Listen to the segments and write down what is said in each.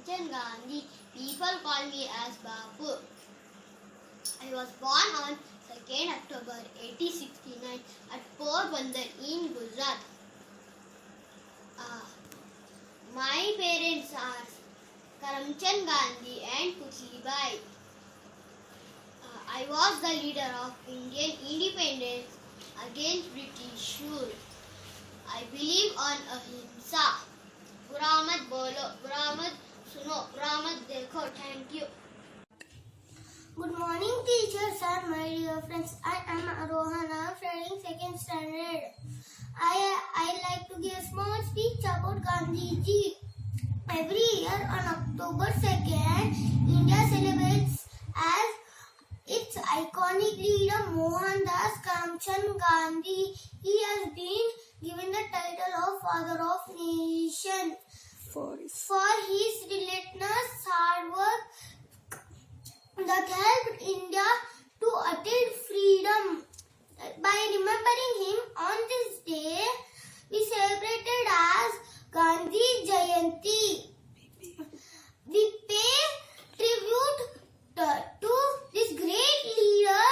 Karamchand Gandhi. People call me as Babu. I was born on 2nd October 1869 at Porbandar in Gujarat. My parents are Karamchand Gandhi and Puchlibai. I was the leader of Indian independence against British rule. I believe on ahimsa. Bura mat bolo, bura mat suno, bura mat dekho. Thank you. Good morning, teachers and my dear friends. I am Arohan. I am studying second standard. I like to give a small speech about Gandhiji. Every year on October 2nd, India celebrates as its iconic leader Mohandas Karamchand Gandhi. He has been given the title of Father of Nation for his relentless hard work that helped India to attain freedom. By remembering him on this day, we celebrated as Gandhi Jayanti. We pay tribute to this great leader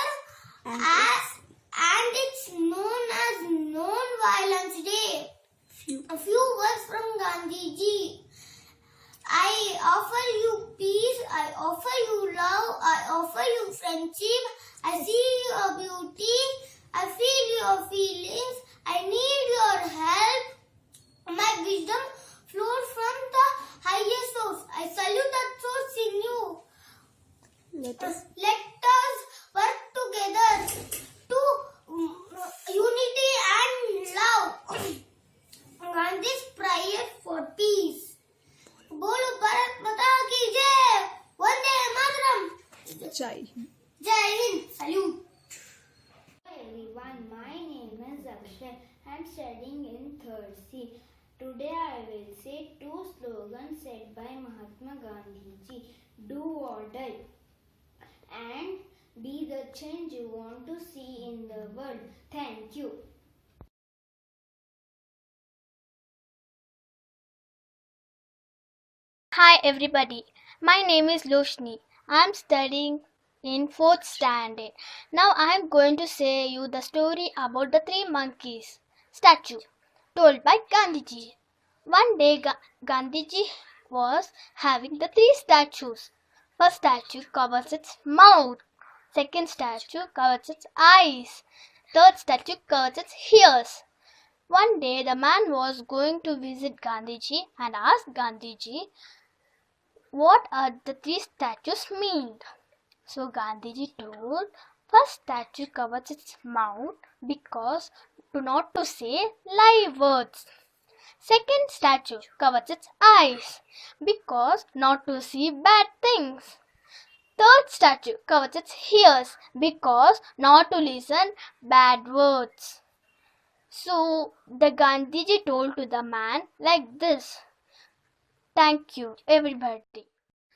and it's known as Non-Violence Day. A few words from Gandhiji. I offer you peace, I offer you love, I offer you friendship. I see your beauty, I feel your feelings, I need your help. My wisdom flows from the highest source. I salute that source in you. Let us work together to unity and love. Gandhi's prayer for peace. बोलो भारत माता की जय. Vande Mataram. Jai Hind. Salute. Hi everyone, my name is Akshay. I am studying in 3rd C. Today I will say 2 slogans said by Mahatma Gandhiji. Do or die and be the change you want to see in the world. Thank you. Hi everybody, my name is Loshni. I am studying in 4th standard. Now I am going to say you the story about the 3 monkeys statue told by Gandhiji. One day Gandhiji was having the 3 statues. First statue covers its mouth. Second statue covers its eyes. Third statue covers its ears. One day the man was going to visit Gandhiji and asked Gandhiji what are the 3 statues mean. So Gandhiji told, first statue covers its mouth because not to say lie words. Second statue covers its eyes because not to see bad things. Third statue covers its ears because not to listen bad words. So the Gandhiji told to the man like this. Thank you everybody.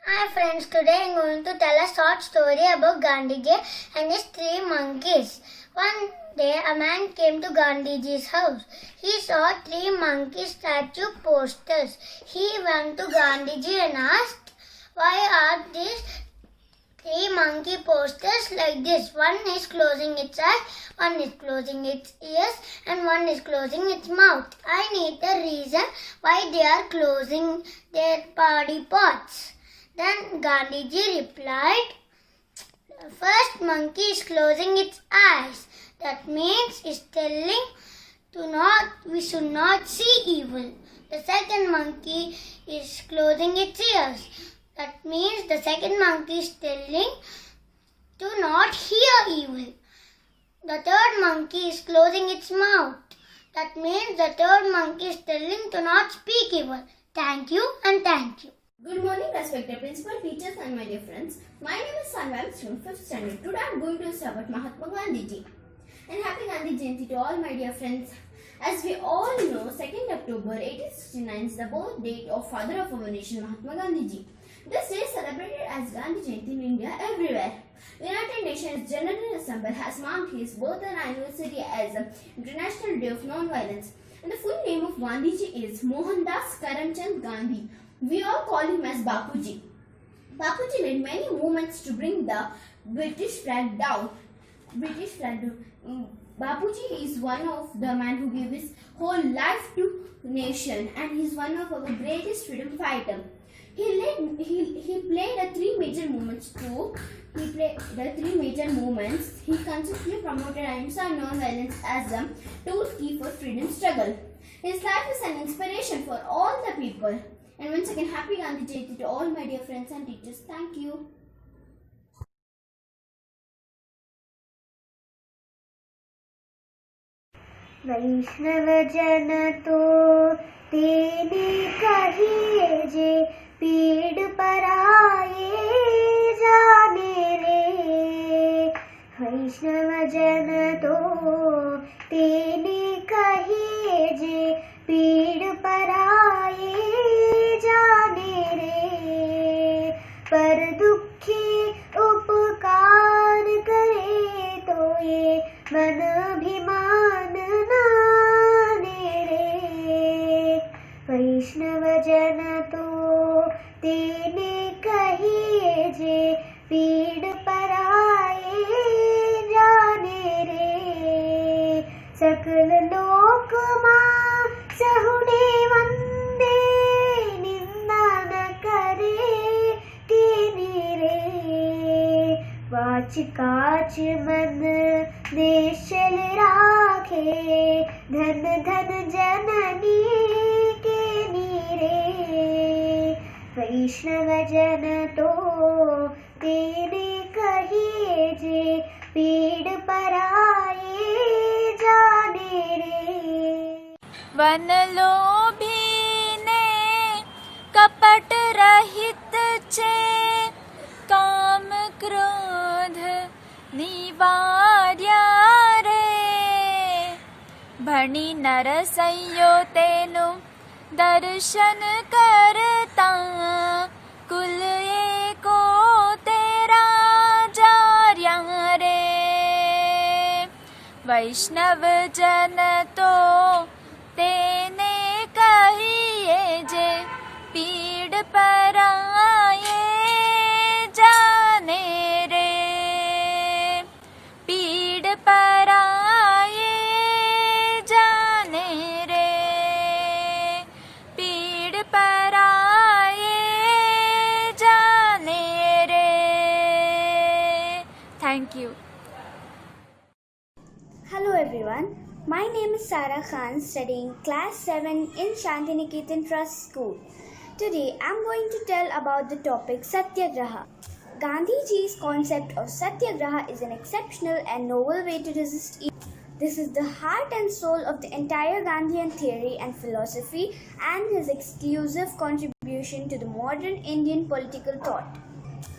Hi friends, today I am going to tell a short story about Gandhiji and his 3 monkeys. One day a man came to Gandhiji's house. He saw 3 monkey statue posters. He went to Gandhiji and asked, why are these 3 monkey posters like this? One is closing its eyes, one is closing its ears, and one is closing its mouth. I need the reason why they are closing their body parts. Then Gandhiji replied, first monkey is closing its eyes. That means it's telling we should not see evil. The second monkey is closing its ears. That means the second monkey is telling to not hear evil. The third monkey is closing its mouth. That means the third monkey is telling to not speak evil. Thank you and thank you. Good morning, respected principal, teachers and my dear friends. My name is Sanva. I am from 5th standard. Today I am going to say about Mahatma Gandhiji. And happy Gandhi Jayanti to all my dear friends. As we all know, 2nd October 1869 is the birth date of father of our nation, Mahatma Gandhiji. This day is celebrated as Gandhi Jayanti in India everywhere. United Nations General Assembly has marked his birth anniversary as International Day of Non-Violence. And the full name of Gandhiji is Mohandas Karamchand Gandhi. We all call him as Bapuji. Bapuji led many movements to bring the British flag down. Bapuji is one of the men who gave his whole life to nation, and he is one of our greatest freedom fighters. He played the three major movements too. He consistently promoted ahimsa and non-violence as a tool key for freedom struggle. His life is an inspiration for all the people. And once again, happy Gandhi Jayanti to all my dear friends and teachers. Thank you. वैष्णव जन तो तेने कहिए जे पीड़ पराए जाने रे। वैष्णव जन तो तेने कहिए जे पीड़ पराए जाने रे। पर दुखी उपकार करे तो ये मन अभिमान नाने रे। वैष्णव जन तो तेने कहिए जे पीड़ पराए जाने रे। सकल लोक मां सहुने वंदे निंदा न करे तेने रे। वाच काच मन निश्चल राखे धन धन जननी के नीरे। वैष्णव जन तो तेने कहिए जे पीड़ पराए जाने रे। वन लोभी ने कपट रहित छे काम क्रोध निवार्या रे। भणी नरसैयो तेनु दर्शन करता कुल एको तेरा जार्या रे। वैष्णव जन तो तेने कहिए जे पीड़ पराए जाने रे। पीड़ पराए जाने रे। पीड़ पराए जाने रे। Thank you. Hello everyone, my name is Sarah Khan, studying class 7 in Shantiniketan Trust School. Today I am going to tell about the topic Satyagraha. Gandhiji's concept of Satyagraha is an exceptional and novel way to resist evil. This is the heart and soul of the entire Gandhian theory and philosophy, and his exclusive contribution to the modern Indian political thought.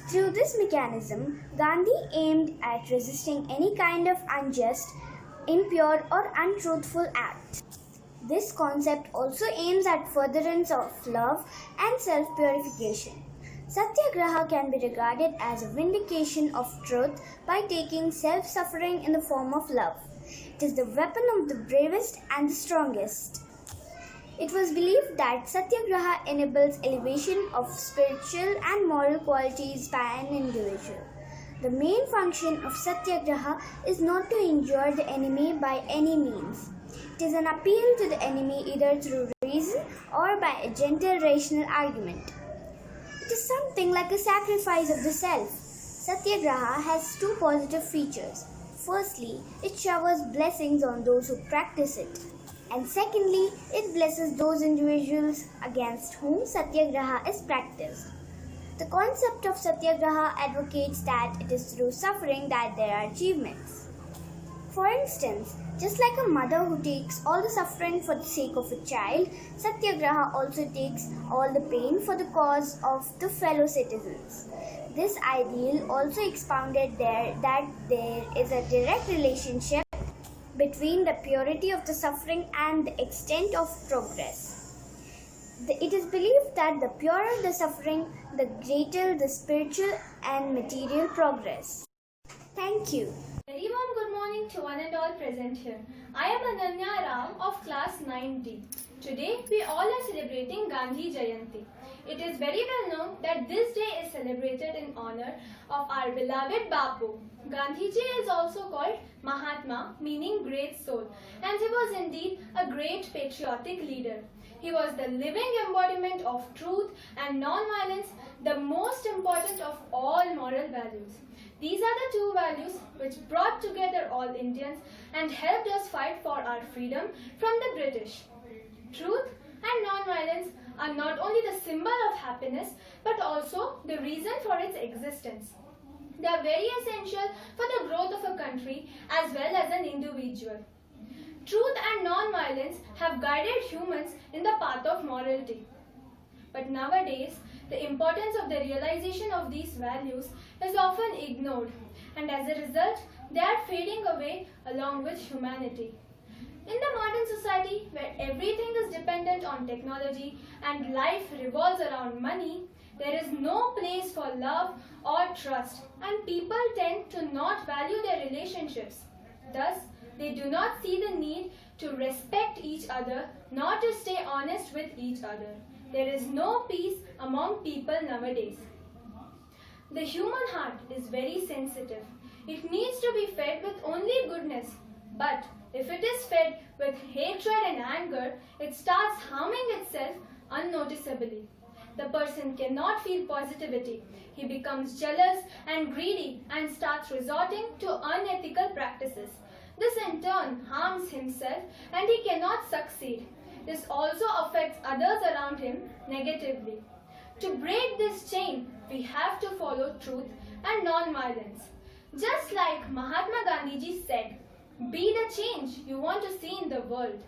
Through this mechanism, Gandhi aimed at resisting any kind of unjust, impure or untruthful act. This concept also aims at furtherance of love and self-purification. Satyagraha can be regarded as a vindication of truth by taking self-suffering in the form of love. It is the weapon of the bravest and the strongest. It was believed that Satyagraha enables elevation of spiritual and moral qualities by an individual. The main function of Satyagraha is not to injure the enemy by any means. It is an appeal to the enemy either through reason or by a gentle rational argument. It is something like a sacrifice of the self. Satyagraha has two positive features. Firstly, it showers blessings on those who practice it. And secondly, it blesses those individuals against whom Satyagraha is practiced. The concept of Satyagraha advocates that it is through suffering that there are achievements. For instance, just like a mother who takes all the suffering for the sake of a child, Satyagraha also takes all the pain for the cause of the fellow citizens. This ideal also expounded that there is a direct relationship between the purity of the suffering and the extent of progress. It is believed that the purer the suffering, the greater the spiritual and material progress. Thank you. Very warm good morning to one and all present here. I am Ananya Ram of class 9D. Today we all are celebrating Gandhi Jayanti. It is very well known that this day is celebrated in honor of our beloved Bapu. Gandhiji is also called Mahatma, meaning great soul, and he was indeed a great patriotic leader. He was the living embodiment of truth and non-violence, the most important of all moral values. These are the two values which brought together all Indians and helped us fight for our freedom from the British. Truth and non-violence are not only the symbol of happiness but also the reason for its existence. They are very essential for the growth of a country as well as an individual. Truth and non-violence have guided humans in the path of morality. But nowadays, the importance of the realization of these values is often ignored, and as a result, they are fading away along with humanity. In the modern society, where everything is dependent on technology and life revolves around money, there is no place for love or trust, and people tend to not value their relationships. Thus, they do not see the need to respect each other, nor to stay honest with each other. There is no peace among people nowadays. The human heart is very sensitive. It needs to be fed with only goodness. But if it is fed with hatred and anger, it starts harming itself unnoticeably. The person cannot feel positivity. He becomes jealous and greedy and starts resorting to unethical practices. This in turn harms himself and he cannot succeed. This also affects others around him negatively. To break this chain, we have to follow truth and non-violence. Just like Mahatma Gandhiji said, be the change you want to see in the world.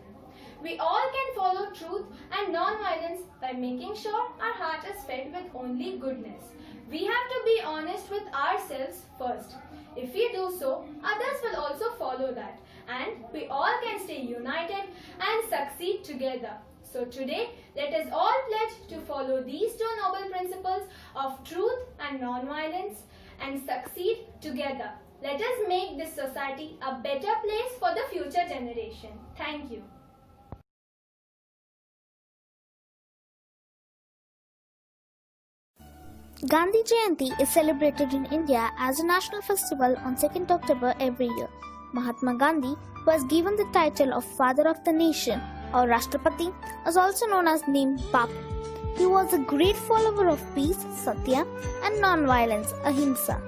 We all can follow truth and non-violence by making sure our heart is fed with only goodness. We have to be honest with ourselves first. If we do so, others will also follow that, and we all can stay united and succeed together. So today, let us all pledge to follow these two noble principles of truth and non-violence and succeed together. Let us make this society a better place for the future generation. Thank you. Gandhi Jayanti is celebrated in India as a national festival on 2nd October every year. Mahatma Gandhi was given the title of Father of the Nation, or Rashtrapati, is also known as named Bapu. He was a great follower of peace, satya, and non-violence, ahimsa.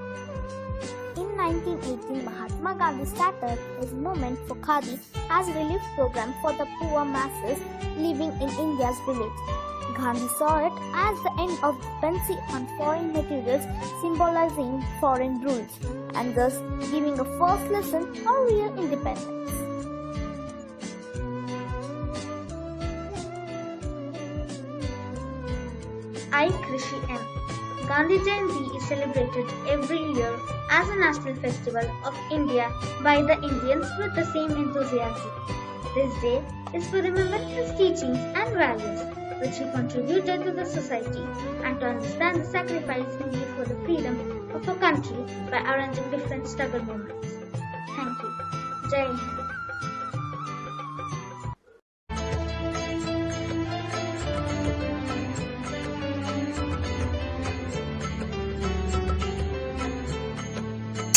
In 1918, Mahatma Gandhi started his movement for Khadi as a relief program for the poor masses living in India's village. Gandhi saw it as the end of dependency on foreign materials, symbolizing foreign rules, and thus giving a first lesson on real independence. I, Krishi M. Gandhi Jayanti is celebrated every year as a national festival of India by the Indians with the same enthusiasm. This day is to remember his teachings and values which he contributed to the society and to understand the sacrifice he made for the freedom of a country by arranging different struggle movements. Thank you. Jayanti.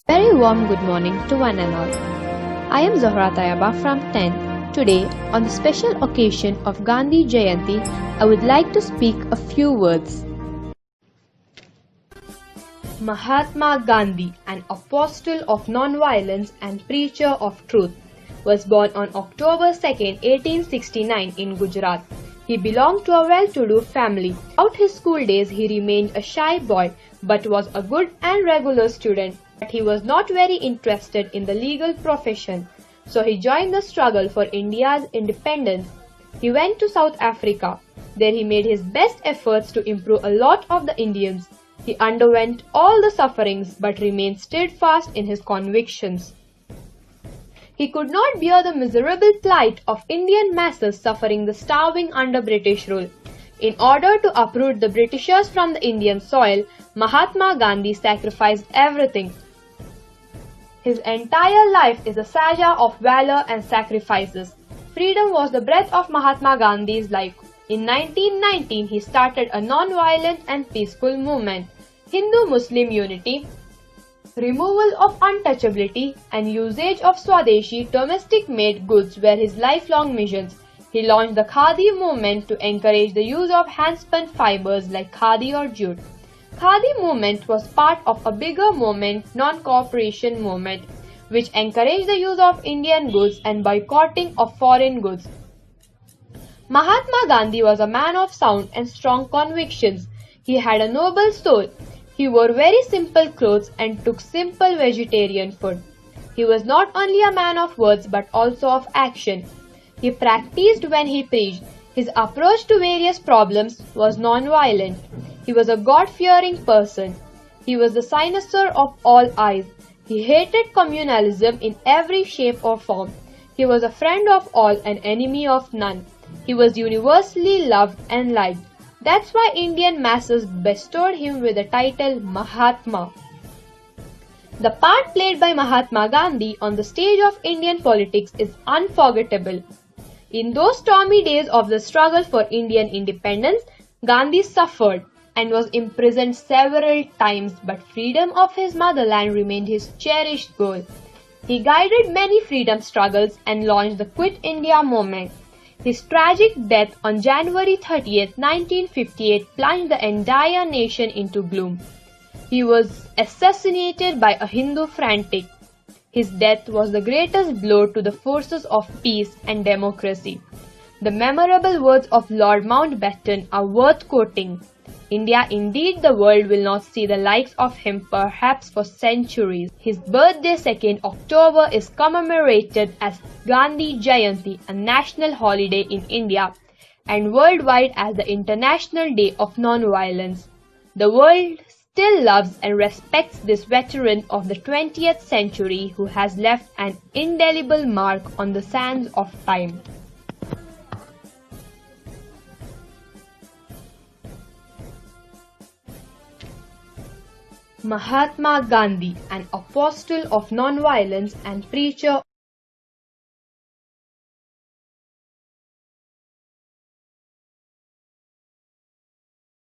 Very warm good morning to one and all. I am Zohra Tayaba from 10. Today, on the special occasion of Gandhi Jayanti, I would like to speak a few words. Mahatma Gandhi, an apostle of non-violence and preacher of truth, was born on October 2, 1869 in Gujarat. He belonged to a well-to-do family. Throughout his school days, he remained a shy boy but was a good and regular student. But he was not very interested in the legal profession, so he joined the struggle for India's independence. He went to South Africa. There he made his best efforts to improve a lot of the Indians. He underwent all the sufferings but remained steadfast in his convictions. He could not bear the miserable plight of Indian masses suffering the starving under British rule. In order to uproot the Britishers from the Indian soil, Mahatma Gandhi sacrificed everything. His entire life is a saga of valor and sacrifices. Freedom was the breath of Mahatma Gandhi's life. In 1919, he started a non-violent and peaceful movement, Hindu-Muslim unity, removal of untouchability, and usage of Swadeshi domestic-made goods were his lifelong missions. He launched the Khadi movement to encourage the use of hand-spun fibers like khadi or jute. Khadi movement was part of a bigger movement, non-cooperation movement, which encouraged the use of Indian goods and boycotting of foreign goods. Mahatma Gandhi was a man of sound and strong convictions. He had a noble soul. He wore very simple clothes and took simple vegetarian food. He was not only a man of words but also of action. He practiced when he preached. His approach to various problems was non-violent. He was a God-fearing person. He was the cynosure of all eyes. He hated communalism in every shape or form. He was a friend of all, an enemy of none. He was universally loved and liked. That's why Indian masses bestowed him with the title Mahatma. The part played by Mahatma Gandhi on the stage of Indian politics is unforgettable. In those stormy days of the struggle for Indian independence, Gandhi suffered and was imprisoned several times, but freedom of his motherland remained his cherished goal. He guided many freedom struggles and launched the Quit India movement. His tragic death on January 30, 1958 plunged the entire nation into gloom. He was assassinated by a Hindu fanatic. His death was the greatest blow to the forces of peace and democracy. The memorable words of Lord Mountbatten are worth quoting. India, indeed, the world will not see the likes of him perhaps for centuries. His birthday 2nd October is commemorated as Gandhi Jayanti, a national holiday in India, and worldwide as the International Day of Non-Violence. The world still loves and respects this veteran of the 20th century who has left an indelible mark on the sands of time. Mahatma Gandhi, an apostle of non-violence and preacher